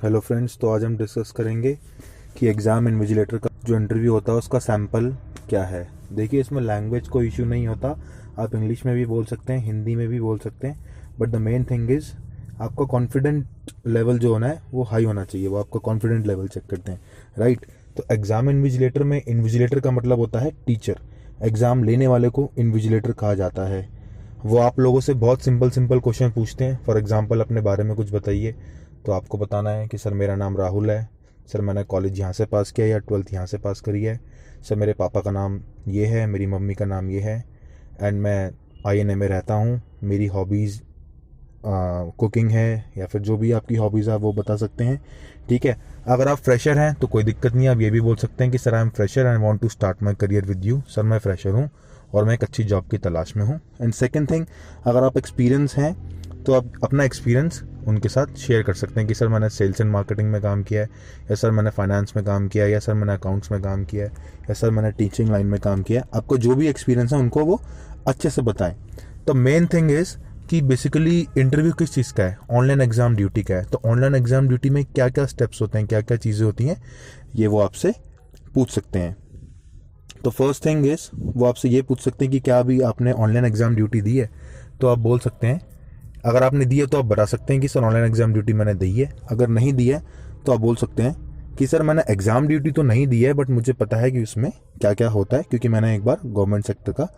Hello friends, तो आज हम डिस्कस करेंगे कि एग्ज़ाम इन्विजिलेटर का जो इंटरव्यू होता है उसका सैम्पल क्या है। देखिए, इसमें लैंग्वेज कोई इशू नहीं होता। आप इंग्लिश में भी बोल सकते हैं, हिंदी में भी बोल सकते हैं, but the main thing is आपका कॉन्फिडेंट लेवल जो होना है वो हाई होना चाहिए। वो आपका कॉन्फिडेंट लेवल चेक करते हैं, राइट। तो एग्ज़ाम इन्विजिलेटर में इन्विजिलेटर का मतलब होता है टीचर। एग्ज़ाम लेने वाले को इन्विजिलेटर कहा जाता है। वो आप लोगों से बहुत सिंपल क्वेश्चन पूछते हैं। फॉर एग्जांपल, अपने बारे में कुछ बताइए, तो आपको बताना है कि सर मेरा नाम राहुल है, सर मैंने कॉलेज यहाँ से पास किया या 12th यहाँ से पास करी है, सर मेरे पापा का नाम ये है, मेरी मम्मी का नाम ये है, एंड मैं INA में रहता हूँ। मेरी हॉबीज़ कुकिंग है, या फिर जो भी आपकी हॉबीज़ है वो बता सकते हैं, ठीक है। अगर आप फ्रेशर हैं तो कोई दिक्कत नहीं है, आप ये भी बोल सकते हैं कि sir I am fresher, I want to start my career with you. Sir मैं फ्रेशर हूँ और मैं एक अच्छी जॉब की तलाश में हूँ। एंड सेकंड थिंग, अगर आप एक्सपीरियंस हैं तो आप अपना एक्सपीरियंस उनके साथ शेयर कर सकते हैं कि सर मैंने सेल्स एंड मार्केटिंग में काम किया है, या सर मैंने फाइनेंस में काम किया है, या सर मैंने अकाउंट्स में काम किया है, या सर मैंने टीचिंग लाइन में काम किया है। आपको जो भी एक्सपीरियंस है उनको वो अच्छे से बताएं। तो मेन थिंग इज़ कि बेसिकली इंटरव्यू किस चीज़ का है, ऑनलाइन एग्ज़ाम ड्यूटी का है। तो ऑनलाइन एग्ज़ाम ड्यूटी में क्या क्या स्टेप्स होते हैं, क्या क्या चीज़ें होती हैं, ये वो आपसे पूछ सकते हैं। तो फर्स्ट थिंग इज़ वो आपसे ये पूछ सकते हैं कि क्या अभी आपने ऑनलाइन एग्ज़ाम ड्यूटी दी है। तो आप बोल सकते हैं, अगर आपने दी है तो आप बता सकते हैं कि सर ऑनलाइन एग्ज़ाम ड्यूटी मैंने दी है। अगर नहीं दी है तो आप बोल सकते हैं कि सर मैंने एग्ज़ाम ड्यूटी तो नहीं दी है, बट मुझे पता है कि उसमें क्या क्या होता है, क्योंकि मैंने एक बार गवर्नमेंट सेक्टर का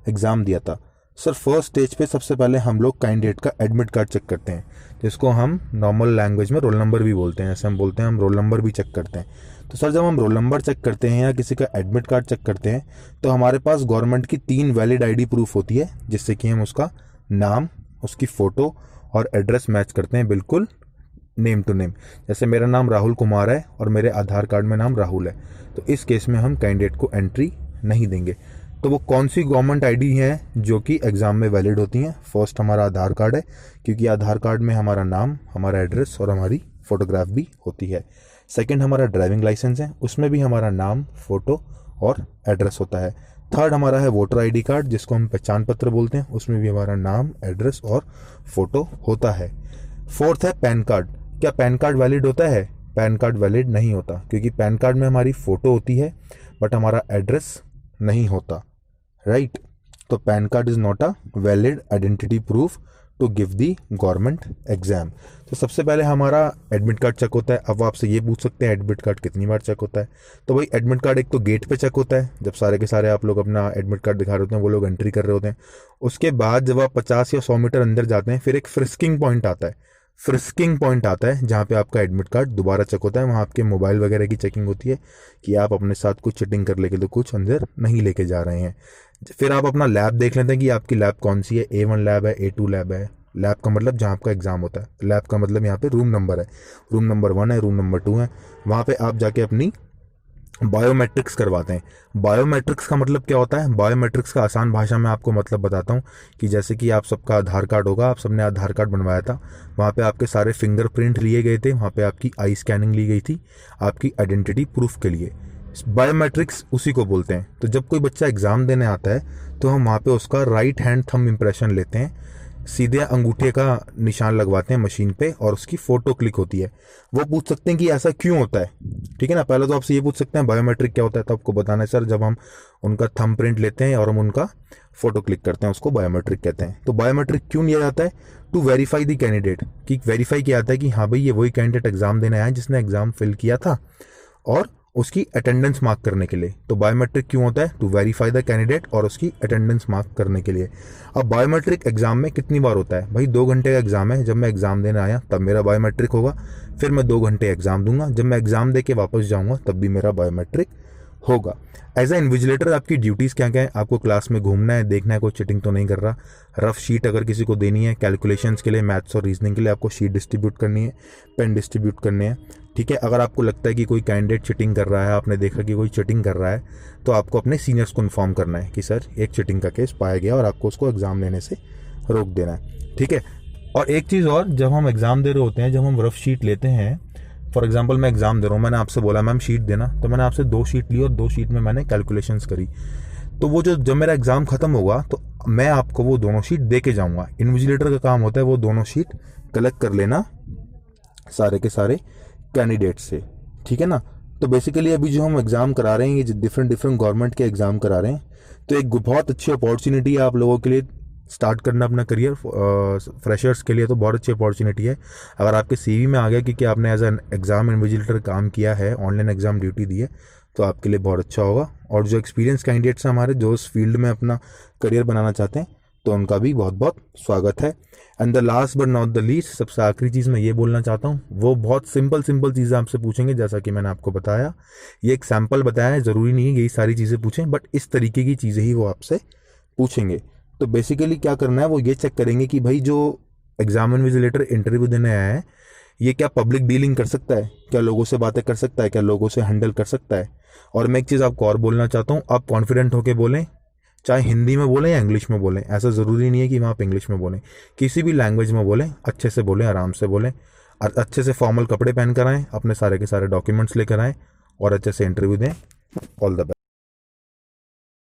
एग्ज़ाम दिया था। सर फर्स्ट स्टेज पे सबसे पहले हम लोग कैंडिडेट का एडमिट कार्ड चेक करते हैं, जिसको हम नॉर्मल लैंग्वेज में रोल नंबर भी बोलते हैं। ऐसे हम बोलते हैं, हम रोल नंबर भी चेक करते हैं। तो सर जब हम रोल नंबर चेक करते हैं या किसी का एडमिट कार्ड चेक करते हैं, तो हमारे पास गवर्नमेंट की 3 वैलिड ID प्रूफ होती है, जिससे कि हम उसका नाम, उसकी फ़ोटो और एड्रेस मैच करते हैं, बिल्कुल नेम टू नेम। जैसे मेरा नाम राहुल कुमार है और मेरे आधार कार्ड में नाम राहुल है, तो इस केस में हम कैंडिडेट को एंट्री नहीं देंगे। तो वो कौन सी गवर्नमेंट ID है जो कि एग्ज़ाम में वैलिड होती हैं? फर्स्ट हमारा आधार कार्ड है, क्योंकि आधार कार्ड में हमारा नाम, हमारा एड्रेस और हमारी फ़ोटोग्राफ भी होती है। सेकंड हमारा ड्राइविंग लाइसेंस है, उसमें भी हमारा नाम, फ़ोटो और एड्रेस होता है। थर्ड हमारा है वोटर ID कार्ड, जिसको हम पहचान पत्र बोलते हैं, उसमें भी हमारा नाम, एड्रेस और फोटो होता है। फोर्थ है पैन कार्ड। क्या पैन कार्ड वैलिड होता है? पैन कार्ड वैलिड नहीं होता, क्योंकि पैन कार्ड में हमारी फ़ोटो होती है बट हमारा एड्रेस नहीं होता, राइट। तो PAN card is not a valid identity proof to give the government exam. तो सबसे पहले हमारा एडमिट कार्ड चेक होता है। अब आपसे ये पूछ सकते हैं एडमिट कार्ड कितनी बार चेक होता है। तो भाई एडमिट कार्ड एक तो गेट पे चेक होता है, जब सारे के सारे आप लोग अपना एडमिट कार्ड दिखा रहे होते हैं, वो लोग एंट्री कर रहे होते हैं। उसके बाद जब आप 50 या 100 मीटर अंदर जाते हैं, फिर एक फ्रिस्किंग पॉइंट आता है। फ्रिस्किंग पॉइंट आता है जहाँ पे आपका एडमिट कार्ड दोबारा चेक होता है। वहाँ आपके मोबाइल वगैरह की चेकिंग होती है कि आप अपने साथ कुछ चिटिंग कर लेके तो कुछ अंदर नहीं लेके जा रहे हैं। फिर आप अपना लैब देख लेते हैं कि आपकी लैब कौन सी है, A1 लैब है, A2 लैब है। लैब का मतलब जहाँ आपका एग्जाम होता है, लैब का मतलब यहाँ पे रूम नंबर है, रूम नंबर 1 है, रूम नंबर 2 है। वहाँ पे आप जाके अपनी बायोमेट्रिक्स करवाते हैं। बायोमेट्रिक्स का मतलब क्या होता है? बायोमेट्रिक्स का आसान भाषा में आपको मतलब बताता हूँ कि जैसे कि आप सबका आधार कार्ड होगा, आप सबने आधार कार्ड बनवाया था, वहाँ पे आपके सारे फिंगरप्रिंट लिए गए थे, वहाँ पे आपकी आई स्कैनिंग ली गई थी आपकी आइडेंटिटी प्रूफ के लिए। बायोमेट्रिक्स उसी को बोलते हैं। तो जब कोई बच्चा एग्ज़ाम देने आता है तो हम वहाँ पे उसका राइट हैंड थंब इम्प्रेशन लेते हैं, सीधे अंगूठे का निशान लगवाते हैं मशीन पे और उसकी फ़ोटो क्लिक होती है। वो पूछ सकते हैं कि ऐसा क्यों होता है, ठीक है ना। पहले तो आपसे ये पूछ सकते हैं बायोमेट्रिक क्या होता है, तो आपको बताना है सर जब हम उनका थंब प्रिंट लेते हैं और हम उनका फ़ोटो क्लिक करते हैं, उसको बायोमेट्रिक कहते हैं। तो बायोमेट्रिक क्यों लिया जाता है? टू वेरीफाई द कैंडिडेट, कि वेरीफाई किया जाता है कि हाँ भाई ये वही कैंडिडेट एग्ज़ाम देने आया है जिसने एग्ज़ाम फिल किया था, और उसकी अटेंडेंस मार्क करने के लिए। तो बायोमेट्रिक क्यों होता है? टू वेरीफाई द कैंडिडेट और उसकी अटेंडेंस मार्क करने के लिए। अब बायोमेट्रिक एग्जाम में कितनी बार होता है? भाई 2 घंटे का एग्जाम है, जब मैं एग्जाम देने आया तब मेरा बायोमेट्रिक होगा, फिर मैं 2 घंटे एग्जाम दूंगा, जब मैं एग्जाम दे के वापस जाऊंगा तब भी मेरा बायोमेट्रिक होगा। एज ए इन्विजिलेटर आपकी ड्यूटीज़ क्या क्या है? आपको क्लास में घूमना है, देखना है कोई चिटिंग तो नहीं कर रहा, रफ शीट अगर किसी को देनी है कैलकुलेशंस के लिए, मैथ्स और रीजनिंग के लिए आपको शीट डिस्ट्रीब्यूट करनी है, पेन डिस्ट्रीब्यूट करने हैं, ठीक है। अगर आपको लगता है कि कोई कैंडिडेट चिटिंग कर रहा है, आपने देखा कि कोई चिटिंग कर रहा है, तो आपको अपने सीनियर्स को इन्फॉर्म करना है कि सर एक चिटिंग का केस पाया गया और आपको उसको एग्ज़ाम लेने से रोक देना है, ठीक है। और एक चीज़ और, जब हम एग्ज़ाम दे रहे होते हैं, जब हम रफ शीट लेते हैं, फॉर एग्जाम्पल मैं एग्ज़ाम दे रहा हूँ, मैंने आपसे बोला मैम शीट देना, तो मैंने आपसे 2 शीट ली और 2 शीट में मैंने कैलकुलेशंस करी। तो वो जब मेरा एग्ज़ाम ख़त्म होगा तो मैं आपको वो दोनों शीट दे के जाऊँगा। इन्विजिलेटर का काम होता है वो दोनों शीट कलेक्ट कर लेना सारे के सारे कैंडिडेट से, ठीक है ना। तो बेसिकली अभी जो हम एग्ज़ाम करा रहे हैं, ये डिफरेंट डिफरेंट गवर्नमेंट के एग्ज़ाम करा रहे हैं, तो एक बहुत अच्छी अपॉर्चुनिटी है आप लोगों के लिए स्टार्ट करना अपना करियर। फ्रेशर्स के लिए तो बहुत अच्छी अपॉर्चुनिटी है। अगर आपके सीवी में आ गया कि आपने एज एन एग्ज़ाम इन्विजिलेटर काम किया है, ऑनलाइन एग्ज़ाम ड्यूटी दी है, तो आपके लिए बहुत अच्छा होगा। और जो एक्सपीरियंस कैंडिडेट्स हैं हमारे, जो उस फील्ड में अपना करियर बनाना चाहते हैं, तो उनका भी बहुत बहुत स्वागत है। And the last but not the least, सबसे आखिरी चीज़ मैं ये बोलना चाहता हूँ, वो बहुत सिंपल चीज़ें आपसे पूछेंगे। जैसा कि मैंने आपको बताया, ये एक सैम्पल बताया है, ज़रूरी नहीं है यही सारी चीज़ें पूछें, बट इस तरीके की चीज़ें ही वो आपसे पूछेंगे। तो बेसिकली क्या करना है, वो ये चेक करेंगे कि भाई जो एग्जाम इन्विजिलेटर इंटरव्यू देने आया है, ये क्या पब्लिक डीलिंग कर सकता है, क्या लोगों से बातें कर सकता है, क्या लोगों से हैंडल कर सकता है। और मैं एक चीज़ आपको और बोलना चाहता हूँ, आप कॉन्फिडेंट होकर बोलें, चाहे हिंदी में बोलें या इंग्लिश में बोलें। ऐसा ज़रूरी नहीं है कि वहाँ आप इंग्लिश में बोलें, किसी भी लैंग्वेज में बोलें, अच्छे से बोलें, आराम से बोलें, और अच्छे से फॉर्मल कपड़े पहन कर आएँ, अपने सारे के सारे डॉक्यूमेंट्स लेकर आएँ और अच्छे से इंटरव्यू दें। All the best.